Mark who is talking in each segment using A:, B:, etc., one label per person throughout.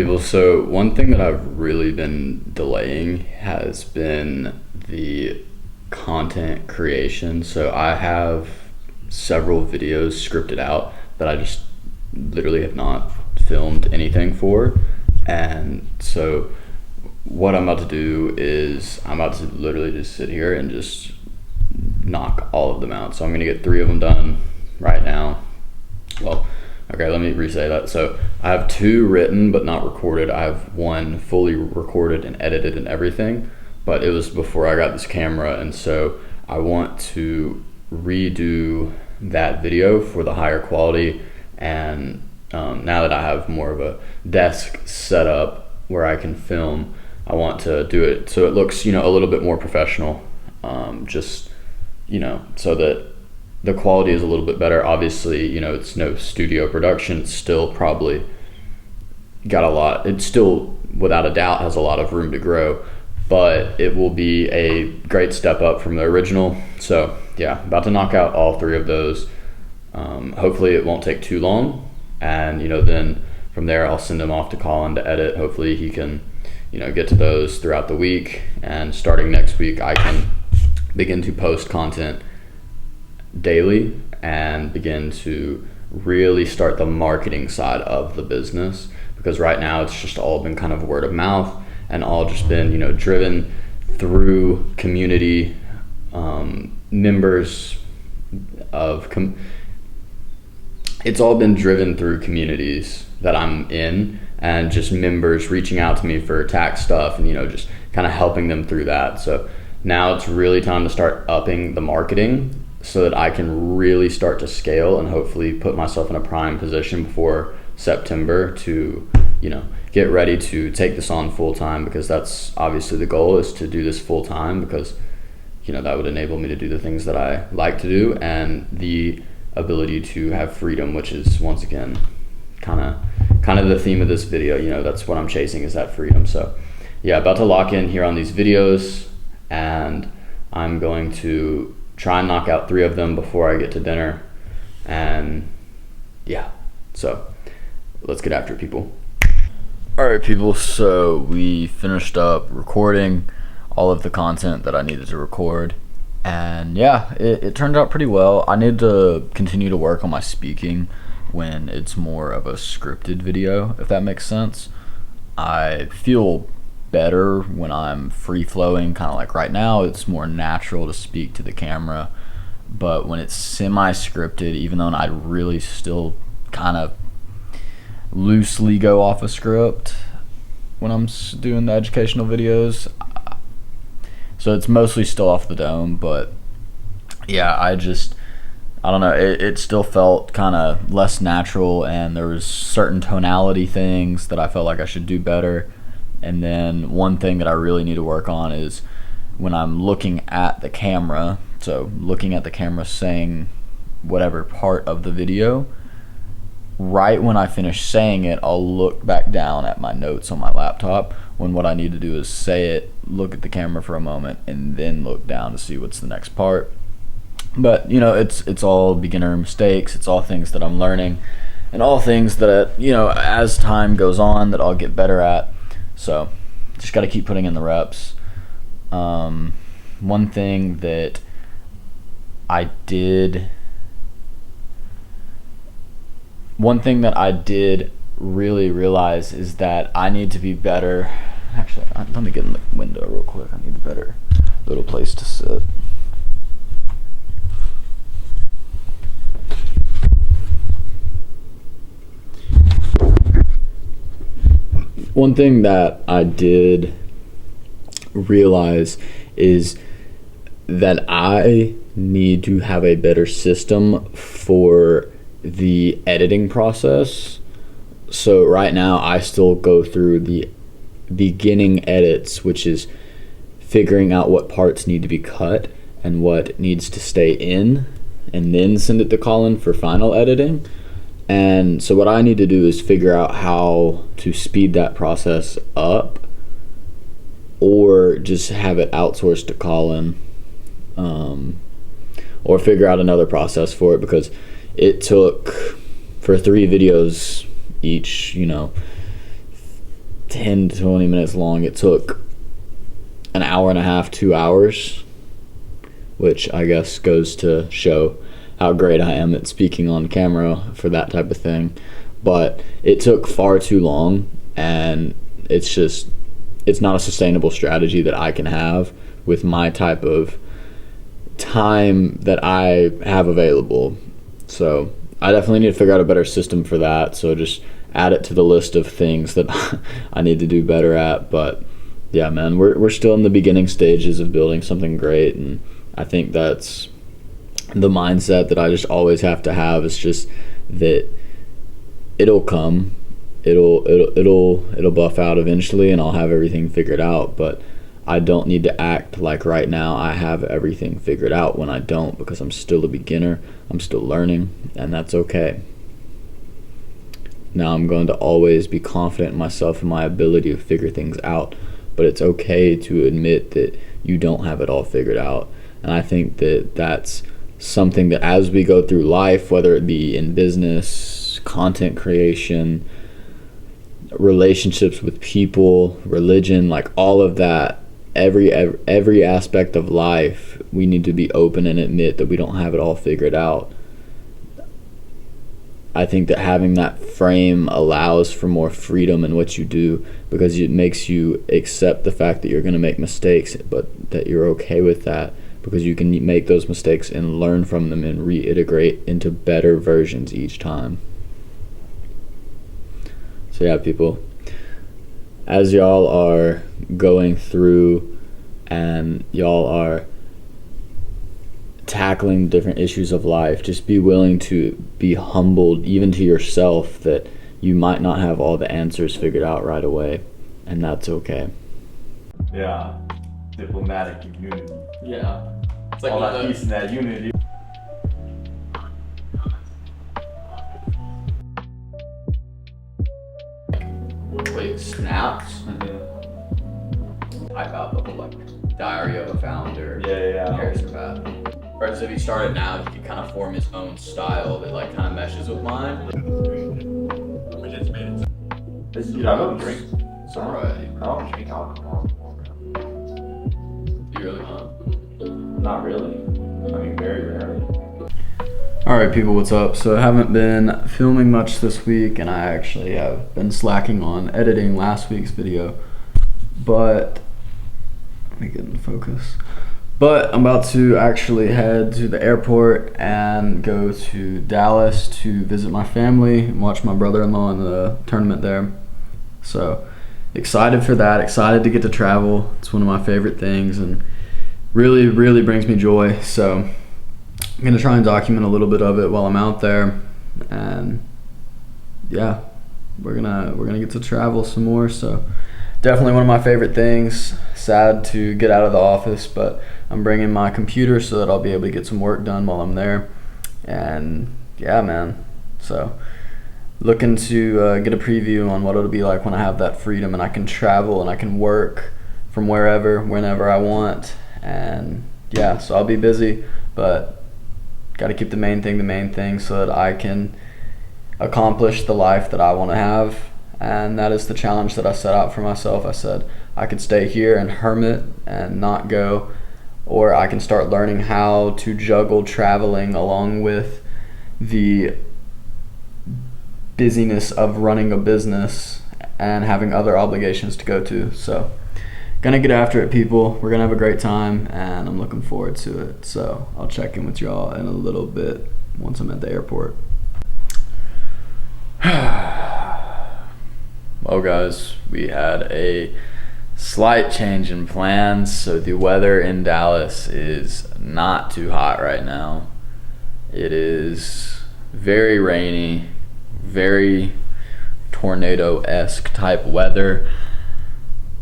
A: people. So one thing that I've really been delaying has been the content creation. So I have several videos scripted out that I just literally have not filmed anything for. And so what I'm about to do is I'm about to literally just sit here and just knock all of them out. So I'm gonna get 3 of them done right now. Well, okay, let me re-say that. So I have 2 written but not recorded. I have 1 fully recorded and edited and everything, but it was before I got this camera, and so I want to redo that video for the higher quality. And now that I have more of a desk set up where I can film, I want to do it so it looks, a little bit more professional, just, so that the quality is a little bit better. Obviously, it's no studio production. It's still probably got a lot. It still, without a doubt, has a lot of room to grow, but it will be a great step up from the original. So yeah, about to knock out all 3 of those. Hopefully it won't take too long. And, then from there, I'll send them off to Colin to edit. Hopefully he can, get to those throughout the week. And starting next week, I can begin to post content daily and begin to really start the marketing side of the business, because right now it's just all been kind of word of mouth and all just been driven through community members of it's all been driven through communities that I'm in, and just members reaching out to me for tax stuff and just kind of helping them through that. So now it's really time to start upping the marketing so that I can really start to scale and hopefully put myself in a prime position before September to, get ready to take this on full time, because that's obviously the goal, is to do this full time, because, that would enable me to do the things that I like to do, and the ability to have freedom, which is, once again, kind of the theme of this video. That's what I'm chasing, is that freedom. So yeah, about to lock in here on these videos, and I'm going to try and knock out 3 of them before I get to dinner. And yeah, so let's get after it, people. All right, people, so we finished up recording all of the content that I needed to record, and yeah, it turned out pretty well. I need to continue to work on my speaking when it's more of a scripted video, if that makes sense. I feel better when I'm free-flowing, kind of like right now. It's more natural to speak to the camera, but when it's semi-scripted, even though I really still kind of loosely go off a script when I'm doing the educational videos, so it's mostly still off the dome. But yeah, I don't know, it still felt kind of less natural, and there was certain tonality things that I felt like I should do better. And then one thing that I really need to work on is when I'm looking at the camera, so looking at the camera saying whatever part of the video, right when I finish saying it, I'll look back down at my notes on my laptop, when what I need to do is say it, look at the camera for a moment, and then look down to see what's the next part. But it's all beginner mistakes. It's all things that I'm learning, and all things that as time goes on, that I'll get better at. So just got to keep putting in the reps. One thing that I did really realize is that I need to be better. Actually, let me get in the window real quick. I need a better little place to sit. One thing that I did realize is that I need to have a better system for the editing process. So right now I still go through the beginning edits, which is figuring out what parts need to be cut and what needs to stay in, and then send it to Colin for final editing. And so what I need to do is figure out how to speed that process up, or just have it outsourced to Colin, or figure out another process for it, because it took, for 3 videos each,
B: 10 to 20 minutes long. It took an hour and a half, 2 hours, which I guess goes to show how great I am at speaking on camera for that type of thing. But it took far too long, and it's not a sustainable strategy that I can have with my type of time that I have available. So I definitely need to figure out a better system for that. So just add it to the list of things that I need to do better at. But yeah, man, we're still in the beginning stages of building something great, and I think that's the mindset that I just always have to have. Is just that it'll come, it'll buff out eventually, and I'll have everything figured out. But I don't need to act like right now I have everything figured out when I don't, because I'm still a beginner, I'm still learning, and that's okay. Now I'm going to always be confident in myself and my ability to figure things out, but it's okay to admit that you don't have it all figured out. And I think that that's something that as we go through life, whether it be in business, content creation, relationships with people, religion, like all of that, every aspect of life, we need to be open and admit that we don't have it all figured out. I think that having that frame allows for more freedom in what you do, because it makes you accept the fact that you're going to make mistakes, but that you're okay with that, because you can make those mistakes and learn from them and reiterate into better versions each time. So yeah, people, as y'all are going through and y'all are tackling different issues of life, just be willing to be humbled, even to yourself, that you might not have all the answers figured out right away, and that's okay.
C: Yeah, diplomatic unity.
B: Yeah,
C: it's like all that peace and that unity.
A: Quick snaps. Type out the whole like diary of a founder.
C: Yeah.
A: Harrison Path. Whereas if he started now, he could kind of form his own style that like kind of meshes with mine.
C: We just made it. I don't drink.
A: Alright.
C: I don't drink alcohol.
A: You really not?
C: Not really. I mean, very rarely.
A: Alright people, what's up? So I haven't been filming much this week, and I actually have been slacking on editing last week's video. But, let me get in focus. But I'm about to actually head to the airport and go to Dallas to visit my family and watch my brother-in-law in the tournament there. So excited for that, excited to get to travel. It's one of my favorite things and really, really brings me joy. So I'm gonna try and document a little bit of it while I'm out there. And yeah, we're gonna get to travel some more. So definitely one of my favorite things. Sad to get out of the office, but I'm bringing my computer so that I'll be able to get some work done while I'm there. And yeah, man. So looking to get a preview on what it'll be like when I have that freedom and I can travel and I can work from wherever, whenever I want. And yeah, so I'll be busy, but got to keep the main thing so that I can accomplish the life that I want to have. And that is the challenge that I set out for myself. I said I could stay here and hermit and not go, or I can start learning how to juggle traveling along with the busyness of running a business and having other obligations to go to. So gonna get after it, people. We're gonna have a great time and I'm looking forward to it. So I'll check in with y'all in a little bit once I'm at the airport. Well guys, we had a slight change in plans. So the weather in Dallas is not too hot right now. It is very rainy, very tornado-esque type weather.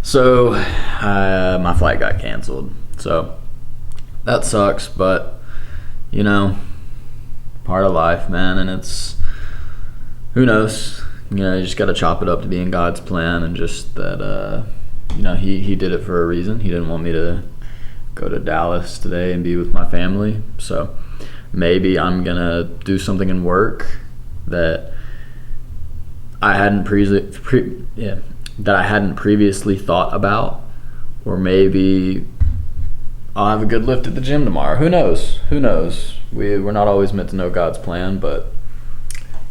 A: So my flight got canceled. So that sucks, but you know, part of life, man. And it's, who knows? You know, you just got to chop it up to be in God's plan, and just that, you know, he did it for a reason. He didn't want me to go to Dallas today and be with my family. So maybe I'm going to do something in work that I hadn't
B: that I hadn't previously thought about, or maybe I'll have a good lift at the gym tomorrow. Who knows? We're not always meant to know God's plan, but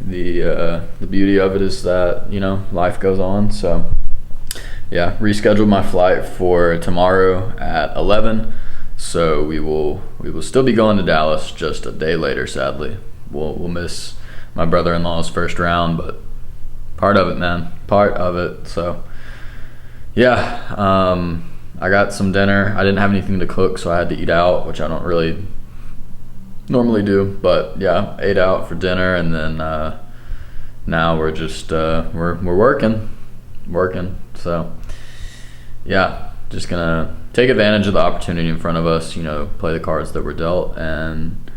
B: the beauty of it is that, you know, life goes on. So yeah, rescheduled my flight for tomorrow at 11. So we will still be going to Dallas, just a day later, sadly. We'll miss my brother-in-law's first round, but part of it, man. Part of it. So yeah, I got some dinner. I didn't have anything to cook, so I had to eat out, which I don't really normally do. But yeah, ate out for dinner, and then now we're just we're working. So yeah, just gonna take advantage of the opportunity in front of us, you know, play the cards that were dealt, and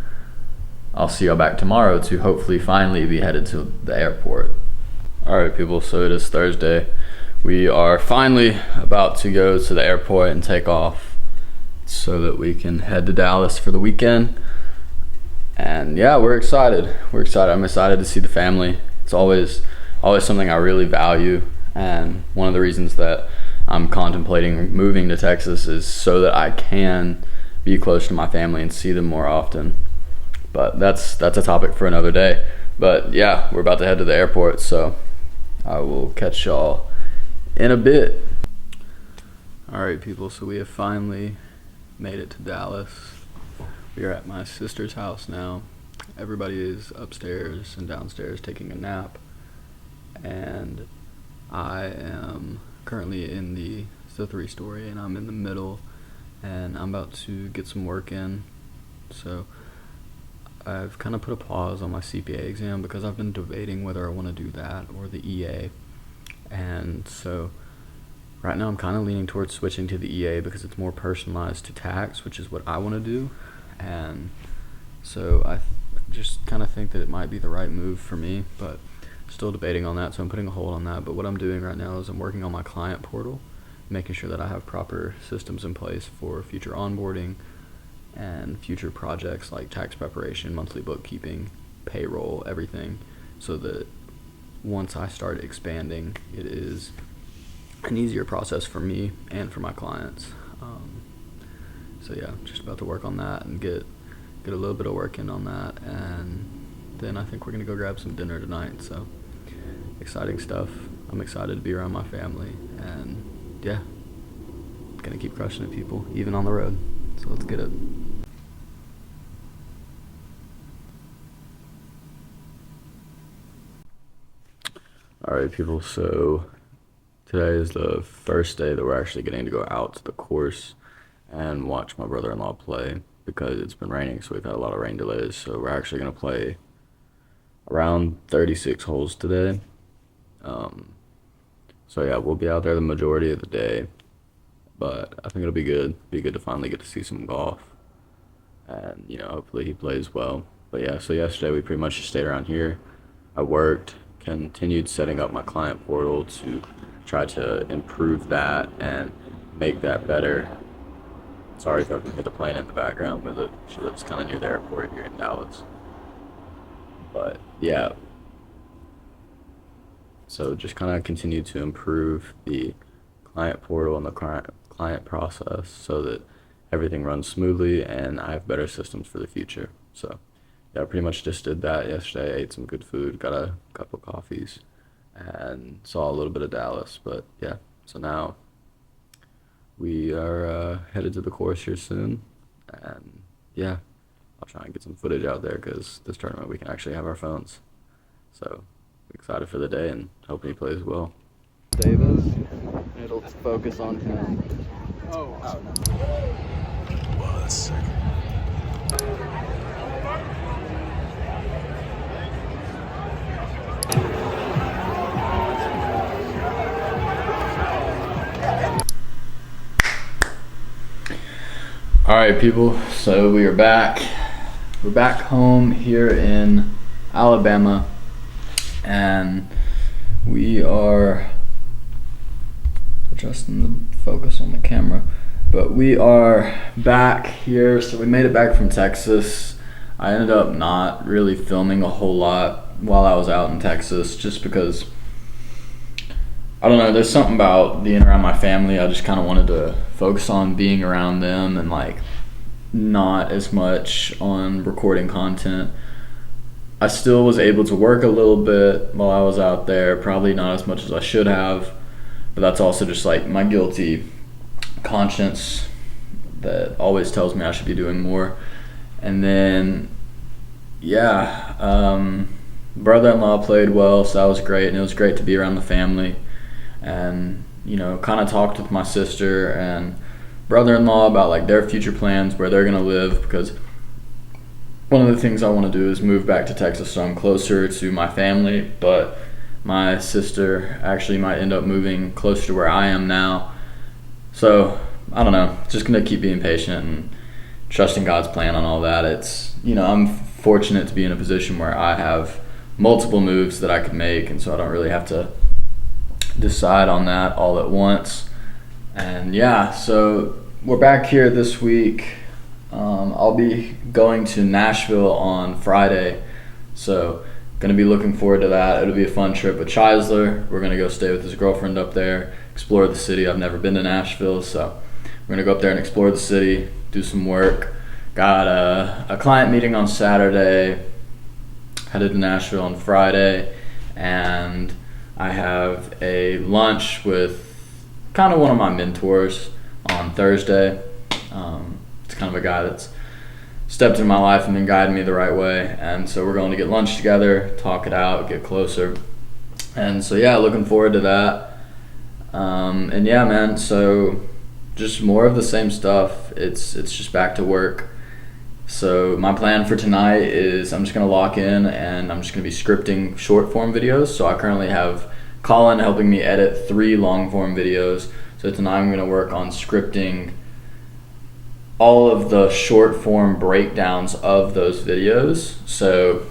B: I'll see y'all back tomorrow to hopefully finally be headed to the airport. Alright people, so it is Thursday. We are finally about to go to the airport and take off so that we can head to Dallas for the weekend. And yeah, we're excited. I'm excited to see the family. It's always something I really value, and one of the reasons that I'm contemplating moving to Texas is so that I can be close to my family and see them more often. But that's a topic for another day. But yeah, we're about to head to the airport, so I will catch y'all in a bit. Alright people, so we have finally made it to Dallas. We are at my sister's house now. Everybody is upstairs and downstairs taking a nap, and I am currently in the 3-story, and I'm in the middle, and I'm about to get some work in. So I've kind of put a pause on my CPA exam because I've been debating whether I want to do that or the EA. And so right now I'm kind of leaning towards switching to the EA because it's more personalized to tax, which is what I want to do. And so I just kind of think that it might be the right move for me, but still debating on that, so I'm putting a hold on that. But what I'm doing right now is I'm working on my client portal, making sure that I have proper systems in place for future onboarding and future projects like tax preparation, monthly bookkeeping, payroll, everything, so that once I start expanding, it is an easier process for me and for my clients. So yeah, just about to work on that and get a little bit of work in on that, and then I think we're gonna go grab some dinner tonight. So exciting stuff. I'm excited to be around my family, and yeah, gonna keep crushing it, people, even on the road. So let's get it. Alright people, so today is the first day that we're actually getting to go out to the course and watch my brother-in-law play, because it's been raining, so we've had a lot of rain delays. So we're actually going to play around 36 holes today. So yeah, we'll be out there the majority of the day, but I think it'll be good to finally get to see some golf, and you know, hopefully he plays well. But yeah, so yesterday we pretty much just stayed around here. I worked, continued setting up my client portal to try to improve that and make that better. Sorry if I can hear the plane in the background, but she lives kind of near the airport here in Dallas. But yeah, so just kind of continue to improve the client portal and the client process so that everything runs smoothly and I have better systems for the future. So yeah, I pretty much just did that yesterday. I ate some good food, got a couple coffees, and saw a little bit of Dallas. But yeah, so now we are headed to the course here soon, and yeah, I'll try and get some footage out there because this tournament we can actually have our phones. So excited for the day and hoping he plays well. Davis, it'll focus on him.
C: Oh, well, that's sick.
B: Alright people, so we are back. We're back home here in Alabama, and we are adjusting the focus on the camera, but we are back here. So we made it back from Texas. I ended up not really filming a whole lot while I was out in Texas, just because I don't know, there's something about being around my family. I just kind of wanted to focus on being around them and like not as much on recording content. I still was able to work a little bit while I was out there, probably not as much as I should have, but that's also just like my guilty conscience that always tells me I should be doing more. And then, brother-in-law played well, so that was great, and it was great to be around the family and, you know, kind of talked with my sister and brother-in-law about like their future plans, where they're gonna live, because one of the things I want to do is move back to Texas so I'm closer to my family, but my sister actually might end up moving closer to where I am now. So I don't know, just gonna keep being patient and trusting God's plan on all that. It's, you know, I'm fortunate to be in a position where I have multiple moves that I could make, and so I don't really have to decide on that all at once. And yeah, so we're back here this week. I'll be going to Nashville on Friday, so gonna be looking forward to that. It'll be a fun trip with Chisler. We're gonna go stay with his girlfriend up there, explore the city. I've never been to Nashville, so we're gonna go up there and explore the city, do some work. Got a client meeting on Saturday, headed to Nashville on Friday, and I have a lunch with kind of one of my mentors on Thursday. It's kind of a guy that's stepped into my life and been guiding me the right way, and so we're going to get lunch together, talk it out, get closer. And so yeah, looking forward to that. And yeah, man, so just more of the same stuff. It's just back to work. So my plan for tonight is I'm just going to lock in and I'm just going to be scripting short form videos. So I currently have Colin helping me edit 3 long form videos. So tonight I'm going to work on scripting all of the short form breakdowns of those videos. So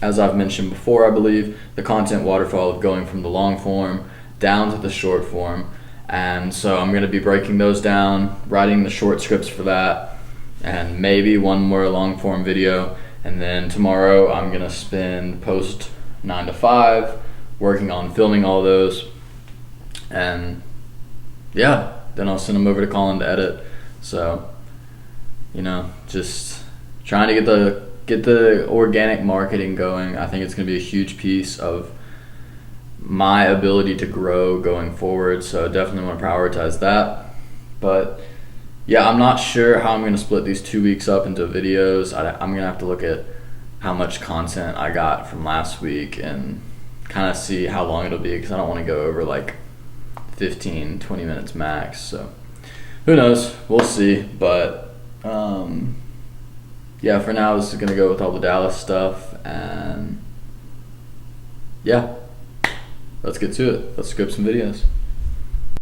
B: as I've mentioned before, I believe the content waterfall of going from the long form down to the short form. And so I'm going to be breaking those down, writing the short scripts for that, and maybe one more long form video. And then tomorrow I'm going to spend post 9 to 5 working on filming all those. And yeah, then I'll send them over to Colin to edit. So, you know, just trying to get the organic marketing going. I think it's going to be a huge piece of my ability to grow going forward, so definitely want to prioritize that. But yeah, I'm not sure how I'm going to split these 2 weeks up into videos. I'm going to have to look at how much content I got from last week and kind of see how long it'll be, because I don't want to go over like 15-20 minutes max. So who knows, we'll see. But yeah, for now this is going to go with all the Dallas stuff, and yeah, let's get to it. Let's script some videos.